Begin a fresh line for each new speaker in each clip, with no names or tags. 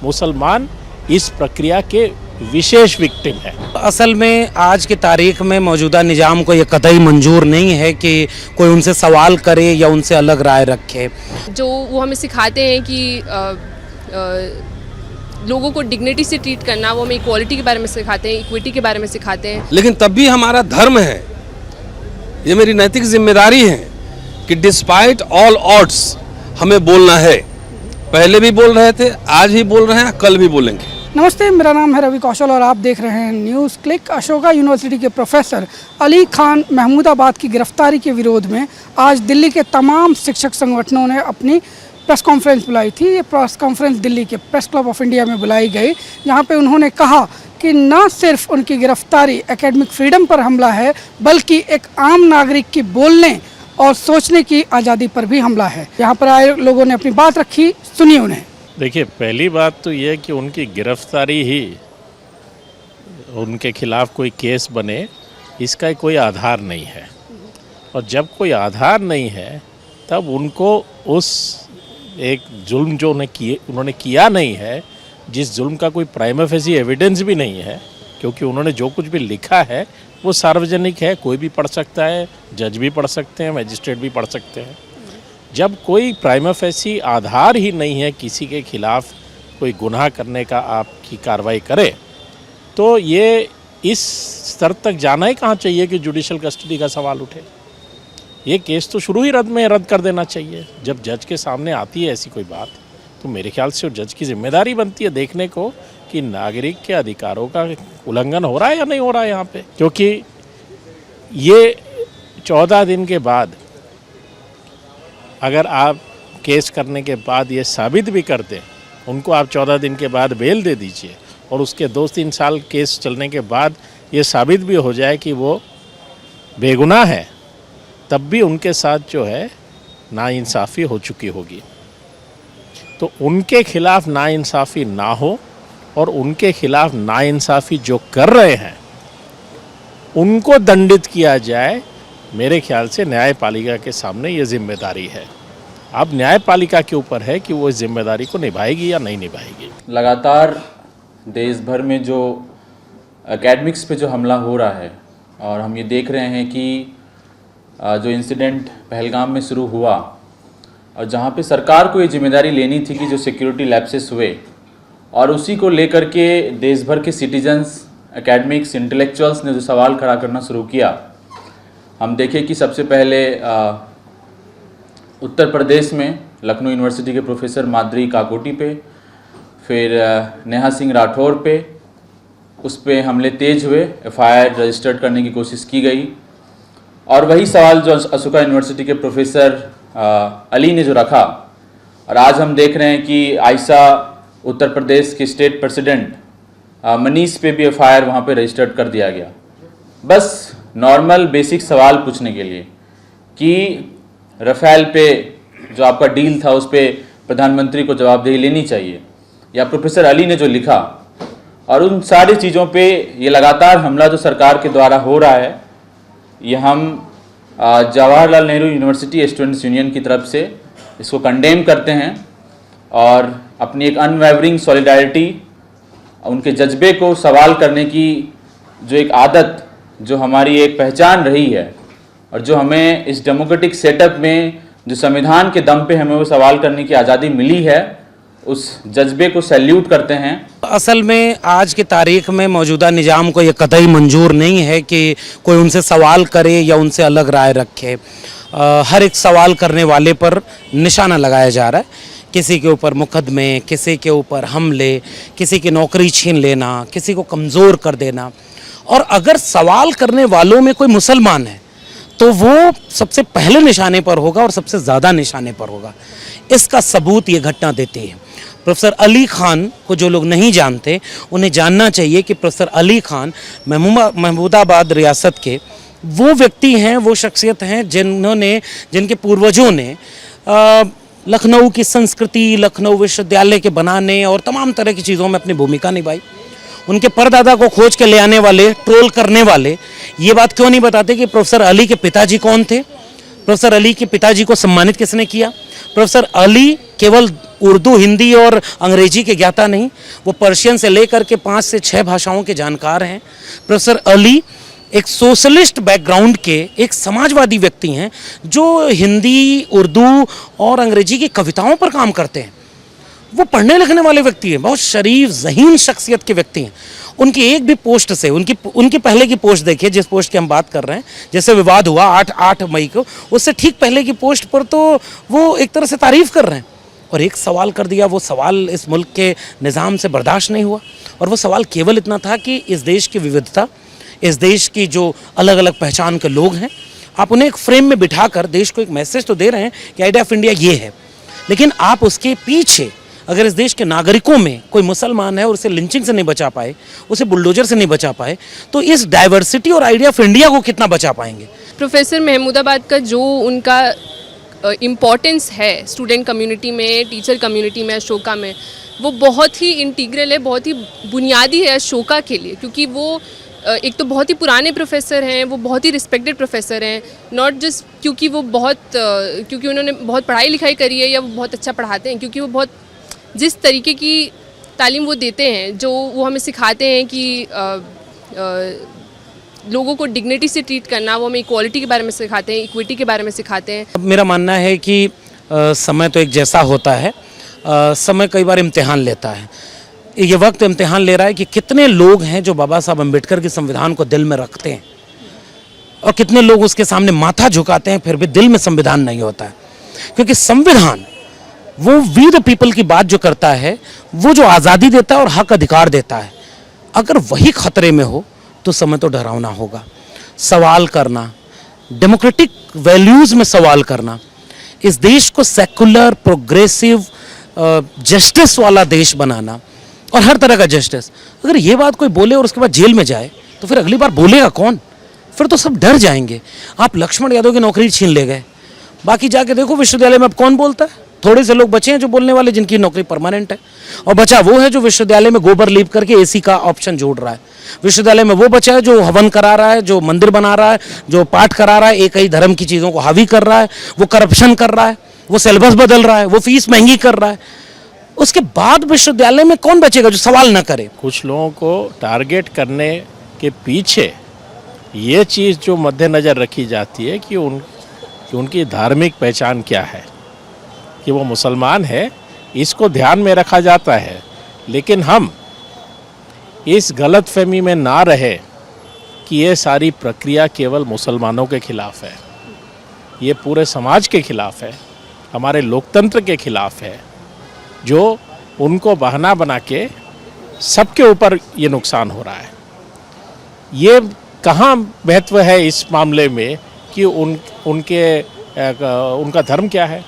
मुसलमान इस प्रक्रिया के विशेष विक्टिम है।
असल में आज की तारीख में मौजूदा निज़ाम को ये कतई मंजूर नहीं है कि कोई उनसे सवाल करे या उनसे अलग राय रखे।
जो वो हमें सिखाते हैं कि लोगों को डिग्निटी से ट्रीट करना, वो हमें इक्वालिटी के बारे में सिखाते हैं, इक्विटी के बारे में सिखाते हैं।
लेकिन तब भी हमारा धर्म है, ये मेरी नैतिक जिम्मेदारी है कि डिस्पाइट ऑल ऑड्स हमें बोलना है। पहले भी बोल रहे थे, आज ही बोल रहे हैं, कल भी बोलेंगे।
नमस्ते, मेरा नाम है रवि कौशल और आप देख रहे हैं न्यूज़ क्लिक। अशोका यूनिवर्सिटी के प्रोफेसर अली खान महमूदाबाद की गिरफ्तारी के विरोध में आज दिल्ली के तमाम शिक्षक संगठनों ने अपनी प्रेस कॉन्फ्रेंस बुलाई थी। ये प्रेस कॉन्फ्रेंस दिल्ली के प्रेस क्लब ऑफ इंडिया में बुलाई गई, जहां पे उन्होंने कहा कि न सिर्फ उनकी गिरफ्तारी एकेडमिक फ्रीडम पर हमला है, बल्कि एक आम नागरिक की बोलने और सोचने की आज़ादी पर भी हमला है। यहाँ पर आए लोगों ने अपनी बात रखी, सुनिए उन्हें।
देखिए, पहली बात तो ये कि उनकी गिरफ्तारी ही उनके खिलाफ कोई केस बने, इसका कोई आधार नहीं है। और जब कोई आधार नहीं है तब उनको उस एक जुल्म जो उन्होंने किया नहीं है, जिस जुल्म का कोई प्राइमा फेसी एविडेंस भी नहीं है, क्योंकि उन्होंने जो कुछ भी लिखा है वो सार्वजनिक है, कोई भी पढ़ सकता है, जज भी पढ़ सकते हैं, मजिस्ट्रेट भी पढ़ सकते हैं। जब कोई प्राइमा फेसी आधार ही नहीं है किसी के खिलाफ कोई गुनाह करने का आपकी कार्रवाई करे, तो ये इस स्तर तक जाना ही कहाँ चाहिए कि जुडिशल कस्टडी का सवाल उठे। ये केस तो शुरू ही रद्द कर देना चाहिए। जब जज के सामने आती है ऐसी कोई बात, तो मेरे ख्याल से जज की जिम्मेदारी बनती है देखने को कि नागरिक के अधिकारों का उल्लंघन हो रहा है या नहीं हो रहा है यहाँ पे। क्योंकि ये 14 दिन के बाद अगर आप केस करने के बाद ये साबित भी कर दें, उनको आप 14 दिन के बाद बेल दे दीजिए और उसके 2-3 साल केस चलने के बाद ये साबित भी हो जाए कि वो बेगुनाह है, तब भी उनके साथ जो है नाइंसाफ़ी हो चुकी होगी। तो उनके खिलाफ नाइंसाफ़ी ना हो और उनके खिलाफ नाइंसाफ़ी जो कर रहे हैं उनको दंडित किया जाए। मेरे ख्याल से न्यायपालिका के सामने ये जिम्मेदारी है। अब न्यायपालिका के ऊपर है कि वो इस जिम्मेदारी को निभाएगी या नहीं निभाएगी।
लगातार देश भर में जो एकेडमिक्स पे जो हमला हो रहा है, और हम ये देख रहे हैं कि जो इंसिडेंट पहलगाम में शुरू हुआ और जहाँ पे सरकार को ये जिम्मेदारी लेनी थी कि जो सिक्योरिटी लैप्सेस हुए, और उसी को लेकर के देश भर के सिटीजन्स, एकेडमिक्स, इंटेलेक्चुअल्स ने जो सवाल खड़ा करना शुरू किया। हम देखें कि सबसे पहले उत्तर प्रदेश में लखनऊ यूनिवर्सिटी के प्रोफेसर माद्री काकोटी पे, फिर नेहा सिंह राठौर पे, उस पे हमले तेज हुए, FIR रजिस्टर्ड करने की कोशिश की गई। और वही सवाल जो अशोका यूनिवर्सिटी के प्रोफेसर अली ने जो रखा, और आज हम देख रहे हैं कि आयशा उत्तर प्रदेश के स्टेट प्रेसिडेंट मनीष पे भी FIR वहाँ पे रजिस्टर्ड कर दिया गया। बस नॉर्मल बेसिक सवाल पूछने के लिए कि राफेल पे जो आपका डील था उस पर प्रधानमंत्री को जवाबदेही लेनी चाहिए, या प्रोफेसर अली ने जो लिखा, और उन सारी चीज़ों पे ये लगातार हमला जो सरकार के द्वारा हो रहा है, ये हम Jawaharlal Nehru university students union की तरफ से इसको कंडेम करते हैं और अपनी एक अनवैवरिंग सॉलिडारिटी, उनके जज्बे को सवाल करने की जो एक आदत, जो हमारी एक पहचान रही है, और जो हमें इस डेमोक्रेटिक सेटअप में जो संविधान के दम पे हमें वो सवाल करने की आज़ादी मिली है, उस जज्बे को सैल्यूट करते हैं।
असल में आज की तारीख में मौजूदा निज़ाम को ये कतई मंजूर नहीं है कि कोई उनसे सवाल करे या उनसे अलग राय रखे। हर एक सवाल करने वाले पर निशाना लगाया जा रहा है। किसी के ऊपर मुकदमे, किसी के ऊपर हमले, किसी की नौकरी छीन लेना, किसी को कमज़ोर कर देना। और अगर सवाल करने वालों में कोई मुसलमान है तो वो सबसे पहले निशाने पर होगा और सबसे ज़्यादा निशाने पर होगा। इसका सबूत ये घटना देती है। प्रोफेसर अली खान को जो लोग नहीं जानते, उन्हें जानना चाहिए कि प्रोफेसर अली खान महमूदाबाद रियासत के वो व्यक्ति हैं, वो शख्सियत हैं जिनके पूर्वजों ने लखनऊ की संस्कृति, लखनऊ विश्वविद्यालय के बनाने और तमाम तरह की चीज़ों में अपनी भूमिका निभाई। उनके परदादा को खोज के ले आने वाले, ट्रोल करने वाले ये बात क्यों नहीं बताते कि प्रोफेसर अली के पिताजी कौन थे, प्रोफेसर अली के पिताजी को सम्मानित किसने किया। प्रोफेसर अली केवल उर्दू, हिंदी और अंग्रेजी के ज्ञाता नहीं, वो पर्शियन से लेकर के 5 से 6 भाषाओं के जानकार हैं। प्रोफेसर अली एक सोशलिस्ट बैकग्राउंड के एक समाजवादी व्यक्ति हैं जो हिंदी, उर्दू और अंग्रेजी की कविताओं पर काम करते हैं। वो पढ़ने लिखने वाले व्यक्ति हैं, बहुत शरीफ ज़हीन शख्सियत के व्यक्ति हैं। उनकी एक भी पोस्ट से, उनकी पहले की पोस्ट देखिए, जिस पोस्ट की हम बात कर रहे हैं, जैसे विवाद हुआ 8 मई को, उससे ठीक पहले की पोस्ट पर तो वो एक तरह से तारीफ़ कर रहे हैं। और एक सवाल कर दिया, वो सवाल इस मुल्क के निज़ाम से बर्दाश्त नहीं हुआ। और वो सवाल केवल इतना था कि इस देश की विविधता, इस देश की जो अलग अलग पहचान के लोग हैं, आप उन्हें एक फ्रेम में बिठाकर देश को एक मैसेज तो दे रहे हैं कि आइडिया ऑफ इंडिया ये है, लेकिन आप उसके पीछे अगर इस देश के नागरिकों में कोई मुसलमान है और उसे लिंचिंग से नहीं बचा पाए, उसे बुलडोजर से नहीं बचा पाए, तो इस डाइवर्सिटी और आइडिया ऑफ इंडिया को कितना बचा पाएंगे।
प्रोफेसर महमूदाबाद का जो उनका इम्पोर्टेंस है स्टूडेंट कम्युनिटी में, टीचर कम्युनिटी में, अशोका में, वो बहुत ही इंटीग्रल है, बहुत ही बुनियादी है अशोका के लिए। क्योंकि वो एक तो बहुत ही पुराने प्रोफेसर हैं, वो बहुत ही रिस्पेक्टेड प्रोफेसर हैं, नॉट जस्ट क्योंकि वो क्योंकि उन्होंने बहुत पढ़ाई लिखाई करी है या वो बहुत अच्छा पढ़ाते हैं, क्योंकि वो बहुत जिस तरीके की तालीम वो देते हैं, जो वो हमें सिखाते हैं कि लोगों को डिग्निटी से ट्रीट करना, वो हमें इक्वालिटी के बारे में सिखाते हैं, इक्विटी के बारे में सिखाते हैं।
अब मेरा मानना है कि समय तो एक जैसा होता है, समय कई बार इम्तिहान लेता है। ये वक्त इम्तिहान ले रहा है कि कितने लोग हैं जो बाबा साहब अम्बेडकर के संविधान को दिल में रखते हैं और कितने लोग उसके सामने माथा झुकाते हैं, फिर भी दिल में संविधान नहीं होता है। क्योंकि संविधान वो वी द पीपल की बात जो करता है, वो जो आज़ादी देता है और हक अधिकार देता है, अगर वही खतरे में हो तो समय तो डरावना होगा। सवाल करना, डेमोक्रेटिक वैल्यूज़ में सवाल करना, इस देश को सेकुलर, प्रोग्रेसिव, जस्टिस वाला देश बनाना और हर तरह का जस्टिस, अगर ये बात कोई बोले और उसके बाद जेल में जाए तो फिर अगली बार बोलेगा कौन? फिर तो सब डर जाएंगे। आप लक्ष्मण यादव की नौकरी छीन ले गए, बाकी जाके देखो विश्वविद्यालय में अब कौन बोलता है? थोड़े से लोग बचे हैं जो बोलने वाले, जिनकी नौकरी परमानेंट है, और बचा वो है जो विश्वविद्यालय में गोबर लीप करके एसी का ऑप्शन जोड़ रहा है। विश्वविद्यालय में वो बचा है जो हवन करा रहा है, जो मंदिर बना रहा है, जो पाठ करा रहा है, एक ही धर्म की चीज़ों को हावी कर रहा है, वो करप्शन कर रहा है, वो सिलेबस बदल रहा है, वो फीस महंगी कर रहा है। उसके बाद विश्वविद्यालय में कौन बचेगा जो सवाल ना करे?
कुछ लोगों को टारगेट करने के पीछे ये चीज़ जो मद्देनज़र रखी जाती है कि उनकी धार्मिक पहचान क्या है, कि वो मुसलमान है, इसको ध्यान में रखा जाता है। लेकिन हम इस गलतफहमी में ना रहे कि ये सारी प्रक्रिया केवल मुसलमानों के खिलाफ है, ये पूरे समाज के खिलाफ है, हमारे लोकतंत्र के खिलाफ है, जो उनको बहाना बना के सबके ऊपर ये नुकसान हो रहा है। ये कहाँ महत्व है इस मामले में कि उनका धर्म क्या है,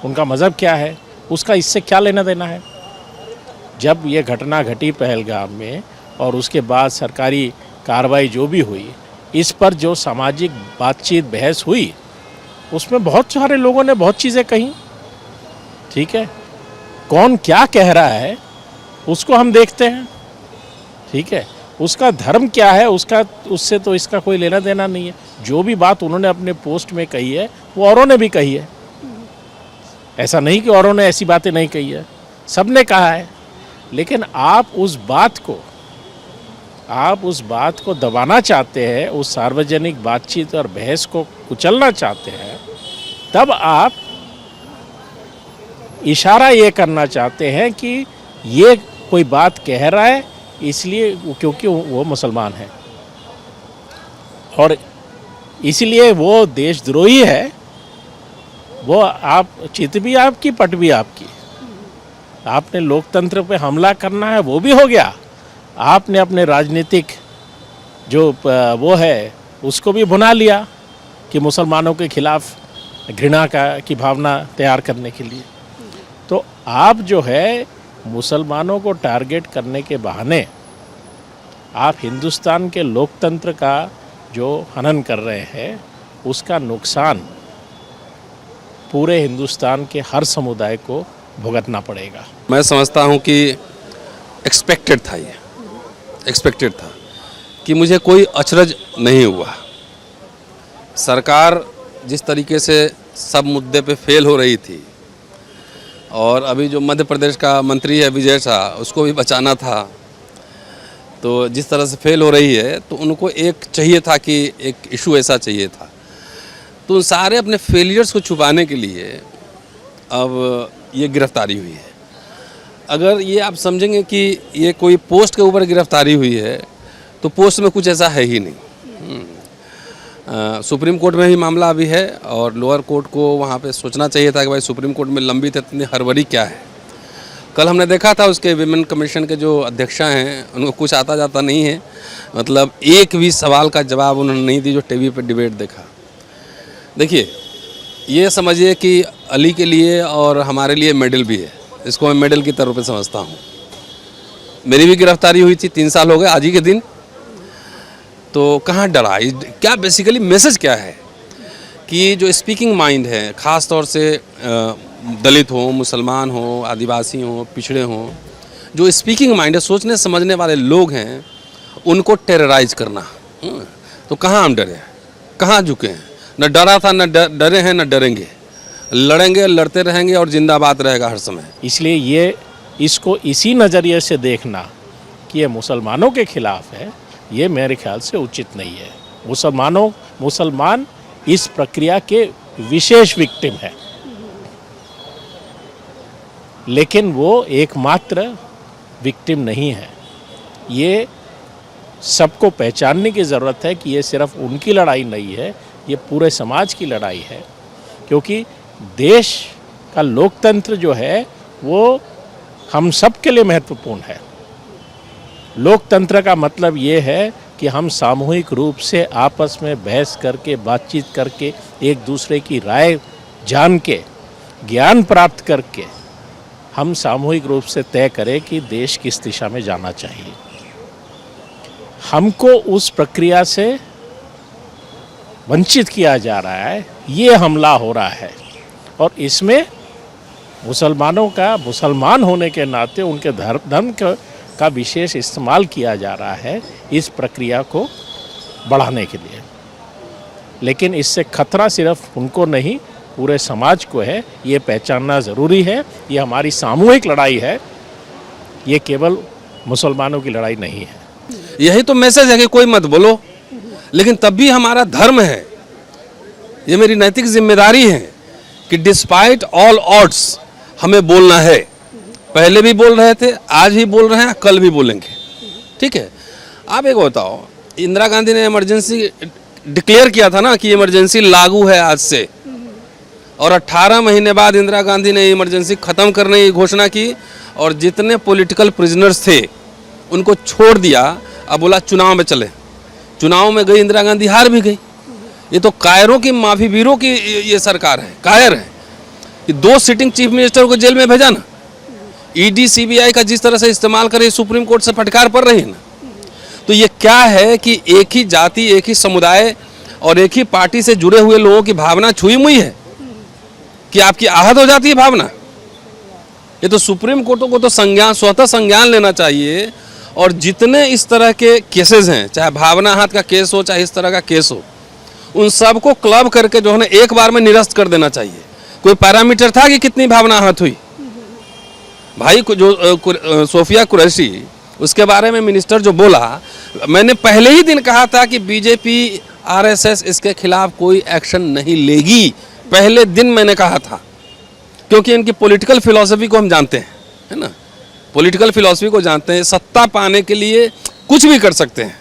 उनका मज़हब क्या है, उसका इससे क्या लेना देना है? जब ये घटना घटी पहलगाम में और उसके बाद सरकारी कार्रवाई जो भी हुई, इस पर जो सामाजिक बातचीत, बहस हुई, उसमें बहुत सारे लोगों ने बहुत चीज़ें कही। ठीक है, कौन क्या कह रहा है उसको हम देखते हैं। ठीक है, उसका धर्म क्या है, उससे तो इसका कोई लेना देना नहीं है। जो भी बात उन्होंने अपने पोस्ट में कही है वो औरों ने भी कही है। ऐसा नहीं कि औरों ने ऐसी बातें नहीं कही है, सब ने कहा है। लेकिन आप उस बात को दबाना चाहते हैं, उस सार्वजनिक बातचीत और बहस को कुचलना चाहते हैं, तब आप इशारा ये करना चाहते हैं कि ये कोई बात कह रहा है इसलिए क्योंकि वो मुसलमान है और इसलिए वो देशद्रोही है। वो आप चित भी आपकी, पट भी आपकी। आपने लोकतंत्र पे हमला करना है वो भी हो गया, आपने अपने राजनीतिक जो वो है उसको भी भुना लिया कि मुसलमानों के खिलाफ घृणा की भावना तैयार करने के लिए। तो आप जो है मुसलमानों को टारगेट करने के बहाने आप हिंदुस्तान के लोकतंत्र का जो हनन कर रहे हैं, उसका नुकसान पूरे हिंदुस्तान के हर समुदाय को भुगतना पड़ेगा।
मैं समझता हूं कि एक्सपेक्टेड था, ये एक्सपेक्टेड था कि मुझे कोई अचरज नहीं हुआ। सरकार जिस तरीके से सब मुद्दे पे फेल हो रही थी और अभी जो मध्य प्रदेश का मंत्री है विजय शाह, उसको भी बचाना था। तो जिस तरह से फेल हो रही है, तो उनको एक चाहिए था कि एक इशू ऐसा चाहिए था। तो उन सारे अपने फेलियर्स को छुपाने के लिए अब ये गिरफ्तारी हुई है। अगर ये आप समझेंगे कि ये कोई पोस्ट के ऊपर गिरफ्तारी हुई है, तो पोस्ट में कुछ ऐसा है ही नहीं। सुप्रीम कोर्ट में ही मामला अभी है और लोअर कोर्ट को वहाँ पे सोचना चाहिए था कि भाई सुप्रीम कोर्ट में लंबित इतनी हड़बड़ी क्या है। कल हमने देखा था उसके विमेन कमीशन के जो अध्यक्षा हैं, उनको कुछ आता जाता नहीं है, मतलब एक भी सवाल का जवाब उन्होंने नहीं दी जो टीवी पे डिबेट देखा। देखिए, ये समझिए कि अली के लिए और हमारे लिए मेडल भी है, इसको मैं मेडल की तरफ से समझता हूँ। मेरी भी गिरफ्तारी हुई थी, 3 साल हो गए आज ही के दिन। तो कहाँ डरा, क्या बेसिकली मैसेज क्या है कि जो स्पीकिंग माइंड है, ख़ास तौर से दलित हो, मुसलमान हो, आदिवासी हो, पिछड़े हो, जो स्पीकिंग माइंड है, सोचने समझने वाले लोग हैं, उनको टेरराइज करना। तो कहाँ हम डरे, कहाँ झुके हैं? न डरा था, न डरे हैं, न डरेंगे। लड़ेंगे, लड़ते रहेंगे और जिंदाबाद रहेगा हर समय।
इसलिए ये इसको इसी नज़रिए से देखना कि ये मुसलमानों के खिलाफ है, ये मेरे ख्याल से उचित नहीं है। मुसलमान इस प्रक्रिया के विशेष विक्टिम है, लेकिन वो एकमात्र विक्टिम नहीं है। ये सबको पहचानने की ज़रूरत है कि ये सिर्फ उनकी लड़ाई नहीं है, ये पूरे समाज की लड़ाई है। क्योंकि देश का लोकतंत्र जो है वो हम सब के लिए महत्वपूर्ण है। लोकतंत्र का मतलब ये है कि हम सामूहिक रूप से आपस में बहस करके, बातचीत करके, एक दूसरे की राय जान के, ज्ञान प्राप्त करके हम सामूहिक रूप से तय करें कि देश किस दिशा में जाना चाहिए। हमको उस प्रक्रिया से वंचित किया जा रहा है, ये हमला हो रहा है। और इसमें मुसलमानों का, मुसलमान होने के नाते उनके धर्म का विशेष इस्तेमाल किया जा रहा है इस प्रक्रिया को बढ़ाने के लिए। लेकिन इससे खतरा सिर्फ उनको नहीं, पूरे समाज को है। ये पहचानना ज़रूरी है। ये हमारी सामूहिक लड़ाई है, ये केवल मुसलमानों की लड़ाई नहीं है।
यही तो मैसेज है कि कोई मत बोलो, लेकिन तब भी हमारा धर्म है, ये मेरी नैतिक जिम्मेदारी है कि डिस्पाइट ऑल ऑड्स हमें बोलना है। पहले भी बोल रहे थे, आज ही बोल रहे हैं, कल भी बोलेंगे। ठीक है। आप एक बताओ, इंदिरा गांधी ने इमरजेंसी डिक्लेयर किया था ना कि इमरजेंसी लागू है आज से, और 18 महीने बाद इंदिरा गांधी ने इमरजेंसी ख़त्म करने की घोषणा की और जितने पॉलिटिकल प्रिजनर्स थे उनको छोड़ दिया। अब बोला चुनाव में चले। चुनाव में गई इंदिरा गांधी, हार भी गई। ये तो कायरों की, माफी वीरों की ये सरकार है, कायर है कि 2 सिटिंग चीफ मिनिस्टर को जेल में भेजा ना। ईडी सीबीआई का जिस तरह से इस्तेमाल करे, सुप्रीम कोर्ट से फटकार पड़ रही है ना। तो ये क्या है कि एक ही जाति, एक ही समुदाय और एक ही पार्टी से जुड़े हुए लोगों की भावना छुई मुई है कि आपकी आहत हो जाती है भावना। ये तो सुप्रीम कोर्ट को तो स्वतः संज्ञान लेना चाहिए। और जितने इस तरह के केसेस हैं, चाहे भावना आहत का केस हो, चाहे इस तरह का केस हो, उन सबको क्लब करके जो है ना एक बार में निरस्त कर देना चाहिए। कोई पैरामीटर था कि कितनी भावना आहत हुई? भाई जो सोफिया कुरैशी, उसके बारे में मिनिस्टर जो बोला, मैंने पहले ही दिन कहा था कि बीजेपी आरएसएस इसके खिलाफ कोई एक्शन नहीं लेगी। पहले दिन मैंने कहा था, क्योंकि इनकी पॉलिटिकल फिलॉसफी को हम जानते हैं, है ना। पॉलिटिकल फिलॉसफी को जानते हैं, सत्ता पाने के लिए कुछ भी कर सकते हैं।